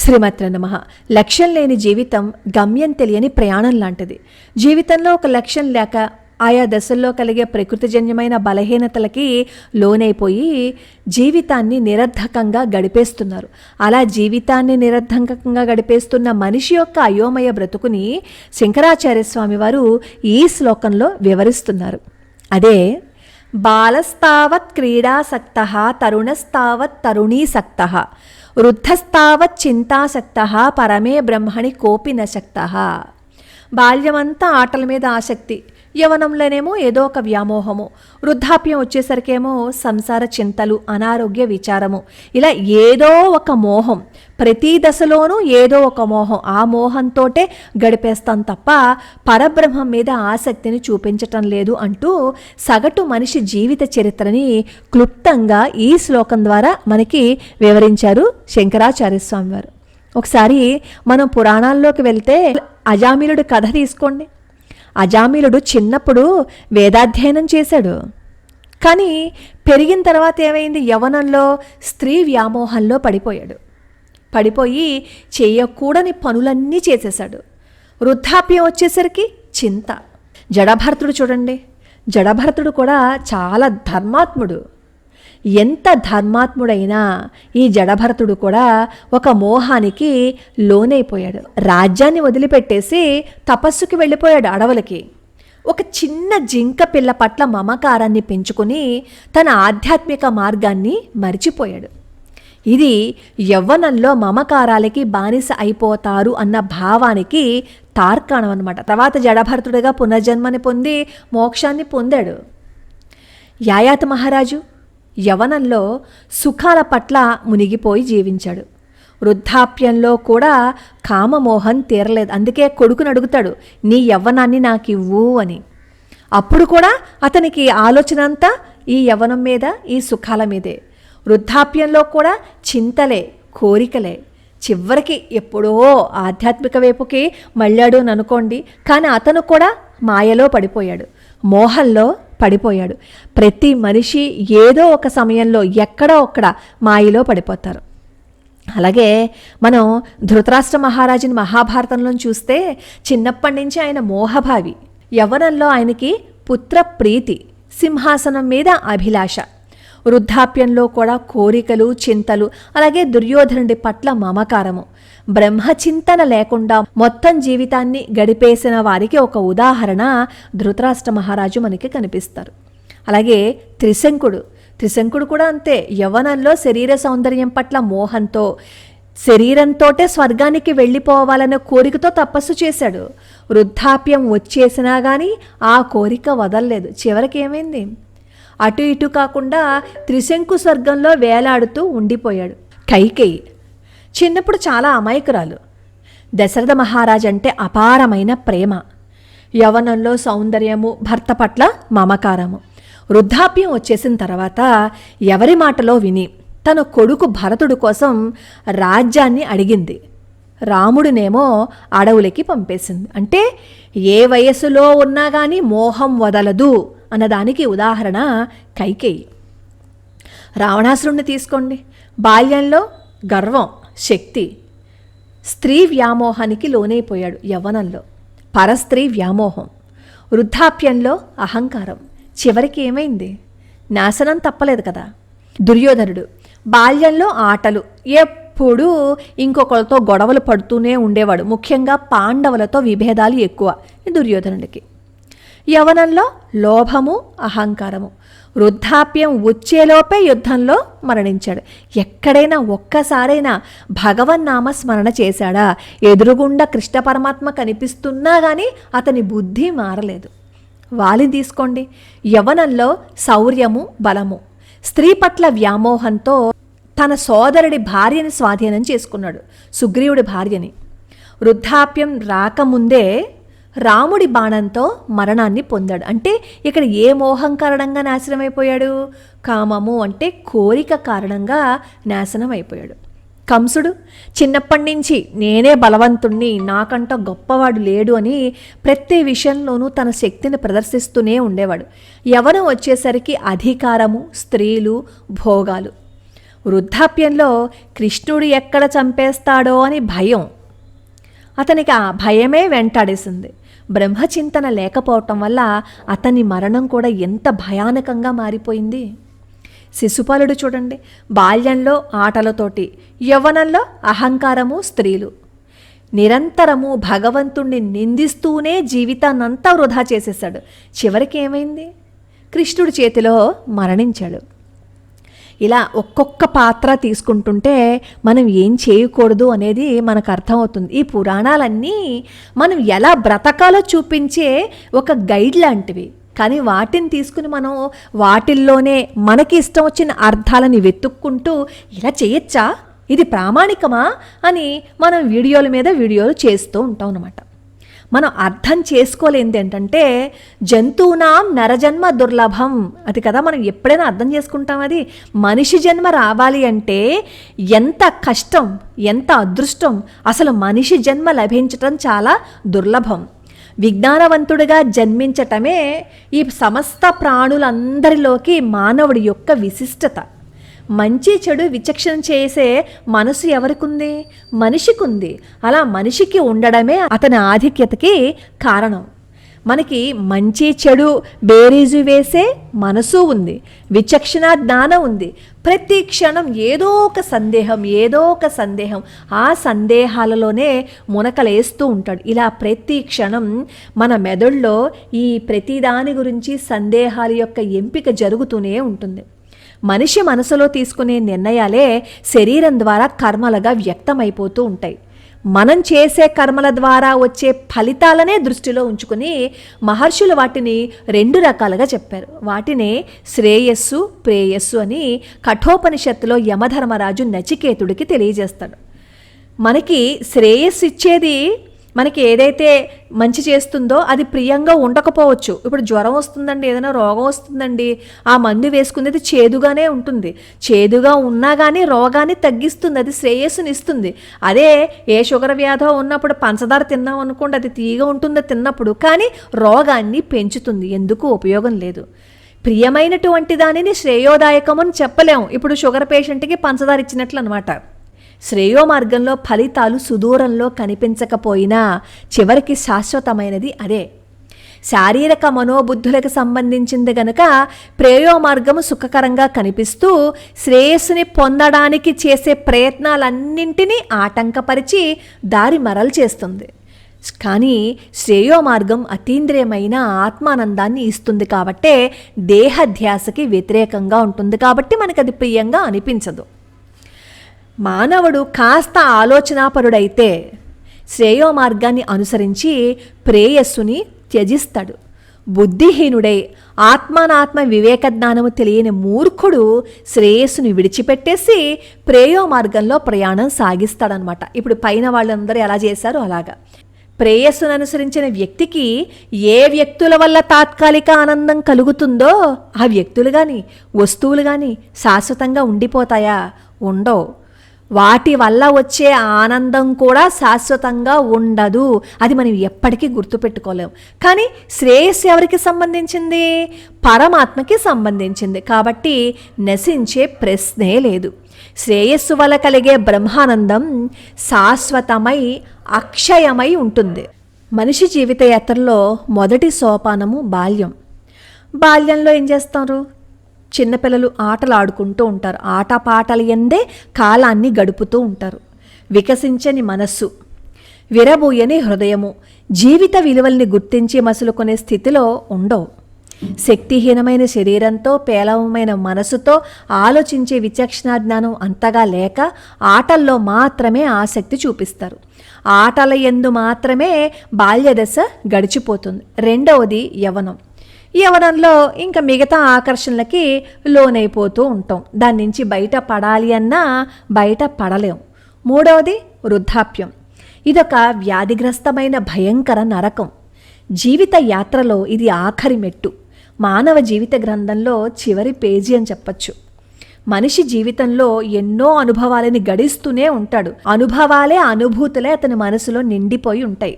శ్రీమాత్రే నమః. లక్ష్యం లేని జీవితం గమ్యం తెలియని ప్రయాణం లాంటిది. జీవితంలో ఒక లక్ష్యం లేక ఆయా దశల్లో కలిగే ప్రకృతిజన్యమైన బలహీనతలకి లోనైపోయి జీవితాన్ని నిరర్ధకంగా గడిపేస్తున్నారు. అలా జీవితాన్ని నిరర్ధకంగా గడిపేస్తున్న మనిషి యొక్క అయోమయ బ్రతుకుని శంకరాచార్య స్వామి వారు ఈ శ్లోకంలో వివరిస్తున్నారు. అదే బాలస్తావత్ క్రీడాసక్తః తరుణస్తావత్ తరుణీసక్తః వృద్ధస్తావత్ చింతాసక్తః పరమే బ్రహ్మణి కోపి నశక్తః. బాల్యమంతా ఆటల మీద ఆసక్తి, యవనంలోనేమో ఏదో ఒక వ్యామోహము, వృద్ధాప్యం వచ్చేసరికేమో సంసార చింతలు, అనారోగ్య విచారము, ఇలా ఏదో ఒక మోహం, ప్రతి దశలోనూ ఏదో ఒక మోహం, ఆ మోహంతోటే గడిపేస్తాం తప్ప పరబ్రహ్మం మీద ఆసక్తిని చూపించటం లేదు అంటూ సగటు మనిషి జీవిత చరిత్రని క్లుప్తంగా ఈ శ్లోకం ద్వారా మనకి వివరించారు శంకరాచార్య స్వామి వారు. ఒకసారి మనం పురాణాల్లోకి వెళ్తే అజామిలుడు కథ తీసుకోండి. అజామిలుడు చిన్నప్పుడు వేదాధ్యయనం చేశాడు, కానీ పెరిగిన తర్వాత ఏమైంది, యవనంలో స్త్రీ వ్యామోహంలో పడిపోయి చేయకూడని పనులన్నీ చేసేశాడు. వృద్ధాప్యం వచ్చేసరికి చింత. జడభరతుడు చూడండి, జడభరతుడు కూడా చాలా ధర్మాత్ముడు. ఎంత ధర్మాత్ముడైనా ఈ జడభరతుడు కూడా ఒక మోహానికి లోనైపోయాడు. రాజ్యాన్ని వదిలిపెట్టేసి తపస్సుకి వెళ్ళిపోయాడు అడవులకి. ఒక చిన్న జింక పిల్ల పట్ల మమకారాన్ని పెంచుకుని తన ఆధ్యాత్మిక మార్గాన్ని మరిచిపోయాడు. ఇది యవ్వనంలో మమకారాలకి బానిస అయిపోతారు అన్న భావానికి తార్కాణం అన్నమాట. తర్వాత జడభరతుడిగా పునర్జన్మని పొంది మోక్షాన్ని పొందాడు. యాయాతి మహారాజు యవనంలో సుఖాల పట్ల మునిగిపోయి జీవించాడు. వృద్ధాప్యంలో కూడా కామమోహం తీరలేదు. అందుకే కొడుకుని అడుగుతాడు, నీ యవ్వనాన్ని నాకివ్వు అని. అప్పుడు కూడా అతనికి ఆలోచన అంతా ఈ యవ్వనం మీద, ఈ సుఖాల మీదే. వృద్ధాప్యంలో కూడా చింతలే, కోరికలే. చివరికి ఎప్పుడో ఆధ్యాత్మిక వైపుకి మళ్ళాడు అని అనుకోండి, కానీ అతను కూడా మాయలో పడిపోయాడు, మోహంలో పడిపోయాడు. ప్రతి మనిషి ఏదో ఒక సమయంలో ఎక్కడో ఒక్కడ మాయలో పడిపోతారు. అలాగే మనం ధృతరాష్ట్ర మహారాజుని మహాభారతంలో చూస్తే చిన్నప్పటి నుంచి ఆయన మోహభావి. యవ్వనంలో ఆయనకి పుత్ర ప్రీతి, సింహాసనం మీద అభిలాష. వృద్ధాప్యంలో కూడా కోరికలు, చింతలు, అలాగే దుర్యోధనుడి పట్ల మమకారము. బ్రహ్మచింతన లేకుండా మొత్తం జీవితాన్ని గడిపేసిన వారికి ఒక ఉదాహరణ ధృతరాష్ట్ర మహారాజు మనకి కనిపిస్తారు. అలాగే త్రిశంకుడు కూడా అంతే. యవ్వనంలో శరీర సౌందర్యం పట్ల మోహంతో, శరీరంతోటే స్వర్గానికి వెళ్ళిపోవాలనే కోరికతో తపస్సు చేశాడు. వృద్ధాప్యం వచ్చేసినా కానీ ఆ కోరిక వదలలేదు. చివరికి ఏమైంది, అటు ఇటు కాకుండా త్రిశంకు స్వర్గంలో వేలాడుతూ ఉండిపోయాడు. కైకేయి చిన్నప్పుడు చాలా అమాయకురాలు. దశరథ మహారాజు అంటే అపారమైన ప్రేమ. యవనంలో సౌందర్యము, భర్త పట్ల మమకారము. వృద్ధాప్యం వచ్చేసిన తర్వాత ఎవరి మాటలో విని తన కొడుకు భరతుడు కోసం రాజ్యాన్ని అడిగింది. రాముడినేమో అడవులకి పంపేసింది. అంటే ఏ వయస్సులో ఉన్నా కానీ మోహం వదలదు అన్నదానికి ఉదాహరణ కైకేయి. రావణాసురుణ్ణి తీసుకోండి. బాల్యంలో గర్వం, శక్తి, స్త్రీ వ్యామోహానికి లోనైపోయాడు. యవ్వనంలో పరస్త్రీ వ్యామోహం, వృద్ధాప్యంలో అహంకారం. చివరికి ఏమైంది, నాశనం తప్పలేదు కదా. దుర్యోధనుడు బాల్యంలో ఆటలు, ఎప్పుడూ ఇంకొకరితో గొడవలు పడుతూనే ఉండేవాడు. ముఖ్యంగా పాండవులతో విభేదాలు ఎక్కువ దుర్యోధనుడికి. యవనంలో లోభము, అహంకారము. వృద్ధాప్యం వచ్చేలోపే యుద్ధంలో మరణించాడు. ఎక్కడైనా ఒక్కసారైనా భగవన్నామ స్మరణ చేశాడా? ఎదురుగుండా కృష్ణ పరమాత్మ కనిపిస్తున్నా కానీ అతని బుద్ధి మారలేదు. వాలిని తీసుకోండి. యవనంలో శౌర్యము, బలము. స్త్రీ పట్ల వ్యామోహంతో తన సోదరుడి భార్యని స్వాధీనం చేసుకున్నాడు, సుగ్రీవుడి భార్యని. వృద్ధాప్యం రాకముందే రాముడి బాణంతో మరణాన్ని పొందాడు. అంటే ఇక్కడ ఏ మోహం కారణంగా నాశనం అయిపోయాడు? కామము అంటే కోరిక కారణంగా నాశనం అయిపోయాడు. కంసుడు చిన్నప్పటి నుంచి నేనే బలవంతుణ్ణి, నాకంట గొప్పవాడు లేడు అని ప్రతి విషయంలోనూ తన శక్తిని ప్రదర్శిస్తూనే ఉండేవాడు. యవ్వనం వచ్చేసరికి అధికారము, స్త్రీలు, భోగాలు. వృద్ధాప్యంలో కృష్ణుడు ఎక్కడ చంపేస్తాడో అని భయం. అతనికి ఆ భయమే వెంటాడేసింది. బ్రహ్మచింతన లేకపోవటం వల్ల అతని మరణం కూడా ఎంత భయానకంగా మారిపోయింది. శిశుపాలుడు చూడండి, బాల్యంలో ఆటలతోటి, యవ్వనంలో అహంకారము, స్త్రీలు, నిరంతరము భగవంతుణ్ణి నిందిస్తూనే జీవితాన్నంతా వృధా చేసేశాడు. చివరికి ఏమైంది? కృష్ణుడి చేతిలో మరణించాడు. ఇలా ఒక్కొక్క పాత్ర తీసుకుంటుంటే మనం ఏం చేయకూడదు అనేది మనకు అర్థమవుతుంది. ఈ పురాణాలన్నీ మనం ఎలా బ్రతకాలో చూపించే ఒక గైడ్ లాంటివి. కానీ వాటిని తీసుకుని మనం వాటిల్లోనే మనకి ఇష్టం వచ్చిన అర్థాలని వెతుక్కుంటూ ఇలా చేయొచ్చా, ఇది ప్రామాణికమా అని మనం వీడియోల మీద వీడియోలు చేస్తూ ఉంటాం అన్నమాట. మనం అర్థం చేసుకోలేనిది ఏంటంటే జంతువునాం నరజన్మ దుర్లభం, అది కదా మనం ఎప్పుడైనా అర్థం చేసుకుంటాం. అది మనిషి జన్మ రావాలి అంటే ఎంత కష్టం, ఎంత అదృష్టం. అసలు మనిషి జన్మ లభించటం చాలా దుర్లభం. విజ్ఞానవంతుడిగా జన్మించటమే ఈ సమస్త ప్రాణులందరిలోకి మానవుడి యొక్క విశిష్టత. మంచి చెడు విచక్షణ చేసే మనసు ఎవరికుంది? మనిషికుంది. అలా మనిషికి ఉండడమే అతని ఆధిక్యతకి కారణం. మనకి మంచి చెడు బేరీజు వేసే మనసు ఉంది, విచక్షణ జ్ఞానం ఉంది. ప్రతి క్షణం ఏదో ఒక సందేహం ఆ సందేహాలలోనే మునకలేస్తూ ఉంటాడు. ఇలా ప్రతి క్షణం మన మెదడులో ఈ ప్రతిదాని గురించి సందేహాల యొక్క ఎంపిక జరుగుతూనే ఉంటుంది. మనిషి మనసులో తీసుకునే నిర్ణయాలే శరీరం ద్వారా కర్మలుగా వ్యక్తమైపోతూ ఉంటాయి. మనం చేసే కర్మల ద్వారా వచ్చే ఫలితాలనే దృష్టిలో ఉంచుకుని మహర్షులు వాటిని 2 రకాలుగా చెప్పారు. వాటినే శ్రేయస్సు, ప్రేయస్సు అని కఠోపనిషత్తులో యమధర్మరాజు నచికేతుడికి తెలియజేస్తాడు. మనకి శ్రేయస్సు ఇచ్చేది, మనకి ఏదైతే మంచి చేస్తుందో అది ప్రియంగా ఉండకపోవచ్చు. ఇప్పుడు జ్వరం వస్తుందండి, ఏదైనా రోగం వస్తుందండి, ఆ మందు వేసుకునేది చేదుగానే ఉంటుంది. చేదుగా ఉన్నా కానీ రోగాన్ని తగ్గిస్తుంది, అది శ్రేయస్సుని ఇస్తుంది. అదే ఏ షుగర్ వ్యాధో ఉన్నప్పుడు పంచదార తిన్నాం అనుకోండి, అది తీయగా ఉంటుంది తిన్నప్పుడు, కానీ రోగాన్ని పెంచుతుంది. ఎందుకు ఉపయోగం లేదు. ప్రియమైనటువంటి దానిని శ్రేయోదాయకమని చెప్పలేము. ఇప్పుడు షుగర్ పేషెంట్కి పంచదార ఇచ్చినట్లు అనమాట. శ్రేయో మార్గంలో ఫలితాలు సుదూరంలో కనిపించకపోయినా చివరికి శాశ్వతమైనది అదే. శారీరక మనోబుద్ధులకు సంబంధించింది గనుక ప్రేయో మార్గము సుఖకరంగా కనిపిస్తూ శ్రేయస్సుని పొందడానికి చేసే ప్రయత్నాలన్నింటినీ ఆటంకపరిచి దారి మరలు చేస్తుంది. కానీ శ్రేయో మార్గం అతీంద్రియమైన ఆత్మానందాన్ని ఇస్తుంది కాబట్టే దేహధ్యాసకి వ్యతిరేకంగా ఉంటుంది. కాబట్టి మనకు అది ప్రియంగా అనిపించదు. మానవుడు కాస్త ఆలోచనాపరుడైతే శ్రేయో మార్గాన్ని అనుసరించి ప్రేయస్సుని త్యజిస్తాడు. బుద్ధిహీనుడై ఆత్మానాత్మ వివేక జ్ఞానము తెలియని మూర్ఖుడు శ్రేయస్సుని విడిచిపెట్టేసి ప్రేయో మార్గంలో ప్రయాణం సాగిస్తాడనమాట. ఇప్పుడు పైన వాళ్ళందరూ ఎలా చేశారో అలాగా ప్రేయస్సును అనుసరించిన వ్యక్తికి ఏ వ్యక్తుల వల్ల తాత్కాలిక ఆనందం కలుగుతుందో ఆ వ్యక్తులు కానీ వస్తువులు కానీ శాశ్వతంగా ఉండిపోతాయా? ఉండవు. వాటి వల్ల వచ్చే ఆనందం కూడా శాశ్వతంగా ఉండదు. అది మనం ఎప్పటికీ గుర్తుపెట్టుకోలేము. కానీ శ్రేయస్సు ఎవరికి సంబంధించింది? పరమాత్మకి సంబంధించింది. కాబట్టి నశించే ప్రశ్నే లేదు. శ్రేయస్సు వల్ల కలిగే బ్రహ్మానందం శాశ్వతమై అక్షయమై ఉంటుంది. మనిషి జీవిత యాత్రలో మొదటి సోపానము బాల్యం. బాల్యంలో ఏం చేస్తారు? చిన్నపిల్లలు ఆటలు ఆడుకుంటూ ఉంటారు. ఆటపాటలు ఎందే కాలాన్ని గడుపుతూ ఉంటారు. వికసించని మనస్సు, విరబూయని హృదయము జీవిత విలువల్ని గుర్తించి మసులుకునే స్థితిలో ఉండవు. శక్తిహీనమైన శరీరంతో పేలవమైన మనసుతో ఆలోచించే విచక్షణ జ్ఞానం అంతగా లేక ఆటల్లో మాత్రమే ఆసక్తి చూపిస్తారు. ఆటల యందు మాత్రమే బాల్యదశ గడిచిపోతుంది. రెండవది యవ్వనం. యవ్వనంలో ఇంకా మిగతా ఆకర్షణలకి లోనైపోతూ ఉంటాం. దాని నుంచి బయట పడాలి అన్నా బయట పడలేం. మూడవది వృద్ధాప్యం. ఇదొక వ్యాధిగ్రస్తమైన భయంకర నరకం. జీవిత యాత్రలో ఇది ఆఖరి మెట్టు. మానవ జీవిత గ్రంథంలో చివరి పేజీ అని చెప్పచ్చు. మనిషి జీవితంలో ఎన్నో అనుభవాలని గడిస్తూనే ఉంటాడు. అనుభవాలే అనుభూతులే అతని మనసులో నిండిపోయి ఉంటాయి.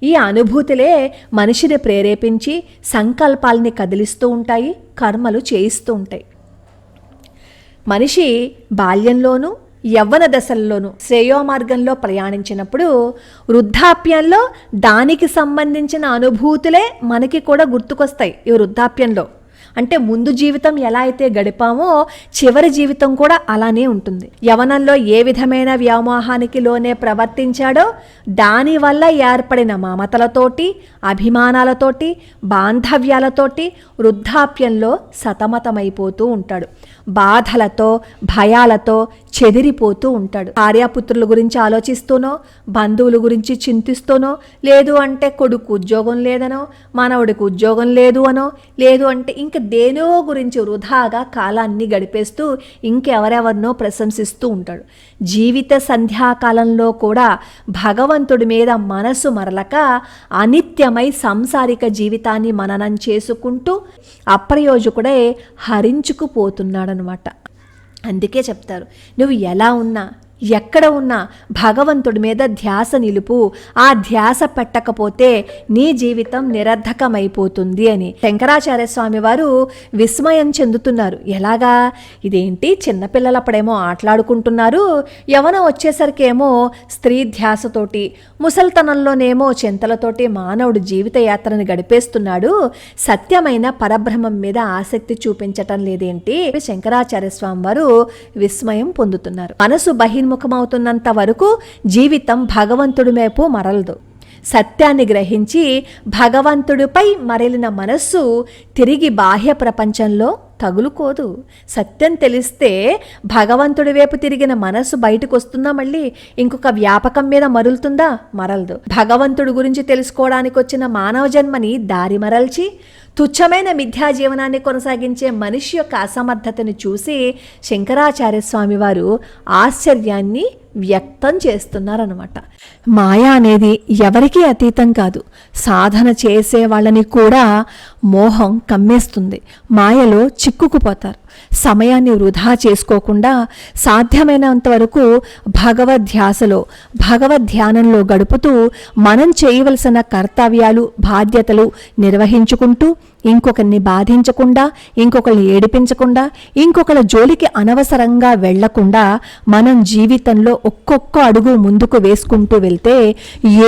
ఈ అనుభూతులే మనిషిని ప్రేరేపించి సంకల్పాలని కదిలిస్తూ ఉంటాయి, కర్మలు చేయిస్తూ ఉంటాయి. మనిషి బాల్యంలోనూ యవ్వన దశల్లోనూ శ్రేయోమార్గంలో ప్రయాణించినప్పుడు వృద్ధాప్యంలో దానికి సంబంధించిన అనుభూతులే మనకి కూడా గుర్తుకొస్తాయి. ఈ వృద్ధాప్యంలో అంటే ముందు జీవితం ఎలా అయితే గడిపామో చివరి జీవితం కూడా అలానే ఉంటుంది. యవనంలో ఏ విధమైన వ్యామోహానికి లోనే ప్రవర్తించాడో దానివల్ల ఏర్పడిన మమతలతోటి, అభిమానాలతోటి, బాంధవ్యాలతోటి వృద్ధాప్యంలో సతమతమైపోతూ ఉంటాడు. బాధలతో, భయాలతో చెదిరిపోతూ ఉంటాడు. భార్యాపుత్రుల గురించి ఆలోచిస్తూనో, బంధువుల గురించి చింతిస్తూనో, లేదు అంటే కొడుకు ఉద్యోగం లేదనో, మనవడికి ఉద్యోగం లేదు అనో, లేదు అంటే ఇంక దేనో గురించి వృధాగా కాలాన్ని గడిపేస్తూ ఇంకెవరెవరినో ప్రశంసిస్తూ ఉంటాడు. జీవిత సంధ్యాకాలంలో కూడా భగవంతుడి మీద మనసు మరలక అనిత్యమై సంసారిక జీవితాన్ని మననం చేసుకుంటూ అప్రయోజకుడై హరించుకుపోతున్నాడనమాట. అందుకే చెప్తారు, నువ్వు ఎలా ఉన్నా ఎక్కడ ఉన్నా భగవంతుడి మీద ధ్యాస నిలుపు. ఆ ధ్యాస పెట్టకపోతే నీ జీవితం నిరర్ధకమైపోతుంది అని శంకరాచార్య స్వామి వారు విస్మయం చెందుతున్నారు. ఎలాగా? ఇదేంటి చిన్నపిల్లలప్పుడేమో ఆటలాడుకుంటున్నారు, యవనం వచ్చేసరికేమో స్త్రీ ధ్యాసతోటి, ముసల్తనంలోనేమో చింతలతోటి మానవుడు జీవిత యాత్రను గడిపేస్తున్నాడు, సత్యమైన పరబ్రహ్మం మీద ఆసక్తి చూపించటం లేదేంటి? శంకరాచార్య స్వామి వారు విస్మయం పొందుతున్నారు. మనసు బహిర్ముఖమవుతున్నంత వరకు జీవితం భగవంతుడి వైపు మరలదు. సత్యాన్ని గ్రహించి భగవంతుడిపై మరలిన మనస్సు తిరిగి బాహ్య ప్రపంచంలో తగులుకోదు. సత్యం తెలిస్తే భగవంతుడి వైపు తిరిగిన మనస్సు బయటకు వస్తుందా? మళ్ళీ ఇంకొక వ్యాపకం మీద మరులుతుందా? మరలదు. భగవంతుడి గురించి తెలుసుకోవడానికి వచ్చిన మానవ జన్మని దారి మరల్చి తుచ్చమైన మిథ్యా జీవనాన్ని కొనసాగించే మనిషి యొక్క అసమర్థతను చూసి శంకరాచార్య స్వామి వారు ఆశ్చర్యాన్ని వ్యక్తం చేస్తున్నారన్నమాట. మాయ అనేది ఎవరికీ అతీతం కాదు. సాధన చేసే వాళ్ళని కూడా మోహం కమ్మేస్తుంది. మాయలో చిక్కుకుపోతారు. సమయాన్ని వృధా చేసుకోకుండా సాధ్యమైనంత వరకు భగవద్ధ్యాసలో, భగవద్ధ్యానంలో గడుపుతూ మనం చేయవలసిన కర్తవ్యాలు, బాధ్యతలు నిర్వహించుకుంటూ ఇంకొకరిని బాధించకుండా, ఇంకొకరిని ఏడిపించకుండా, ఇంకొకరి జోలికి అనవసరంగా వెళ్లకుండా మనం జీవితంలో ఒక్కొక్క అడుగు ముందుకు వేసుకుంటూ వెళ్తే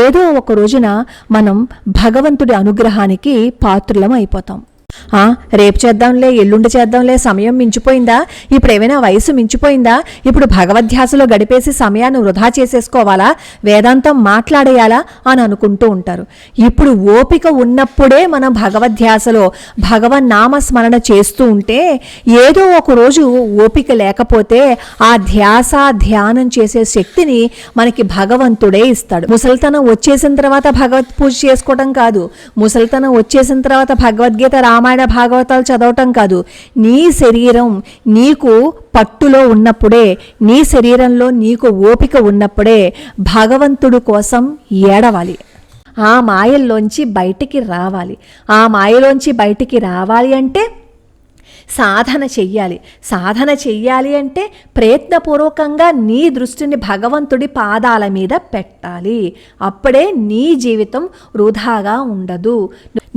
ఏదో ఒక రోజున మనం భగవంతుడి అనుగ్రహానికి పాత్రులం అయిపోతాం. రేపు చేద్దాంలే, ఎల్లుండి చేద్దాంలే, సమయం మించిపోయిందా, ఇప్పుడు ఏమైనా వయసు మించిపోయిందా, ఇప్పుడు భగవద్ధ్యాసలో గడిపేసి సమయాన్ని వృధా చేసేసుకోవాలా, వేదాంతం మాట్లాడేయాలా అని అనుకుంటూ ఉంటారు. ఇప్పుడు ఓపిక ఉన్నప్పుడే మనం భగవద్ధ్యాసలో భగవన్నామస్మరణ చేస్తూ ఉంటే ఏదో ఒక రోజు ఓపిక లేకపోతే ఆ ధ్యాస ధ్యానం చేసే శక్తిని మనకి భగవంతుడే ఇస్తాడు. ముసలితనం వచ్చేసిన తర్వాత భగవత్ పూజ చేసుకోవటం కాదు, ముసలితనం వచ్చేసిన తర్వాత భగవద్గీత, రామాయణ, భాగవతాలు చదవటం కాదు. నీ శరీరం నీకు పట్టులో ఉన్నప్పుడే, నీ శరీరంలో నీకు ఓపిక ఉన్నప్పుడే భగవంతుడి కోసం ఏడవాలి. ఆ మాయల్లోంచి బయటికి రావాలి. ఆ మాయలోంచి బయటికి రావాలి అంటే సాధన చెయ్యాలి. సాధన చెయ్యాలి అంటే ప్రయత్నపూర్వకంగా నీ దృష్టిని భగవంతుడి పాదాల మీద పెట్టాలి. అప్పుడే నీ జీవితం వృధాగా ఉండదు.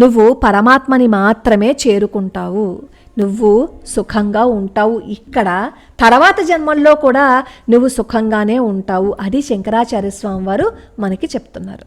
నువ్వు పరమాత్మని మాత్రమే చేరుకుంటావు. నువ్వు సుఖంగా ఉంటావు ఇక్కడ, తర్వాత జన్మల్లో కూడా నువ్వు సుఖంగానే ఉంటావు. అది శంకరాచార్య స్వామి వారు మనకి చెప్తున్నారు.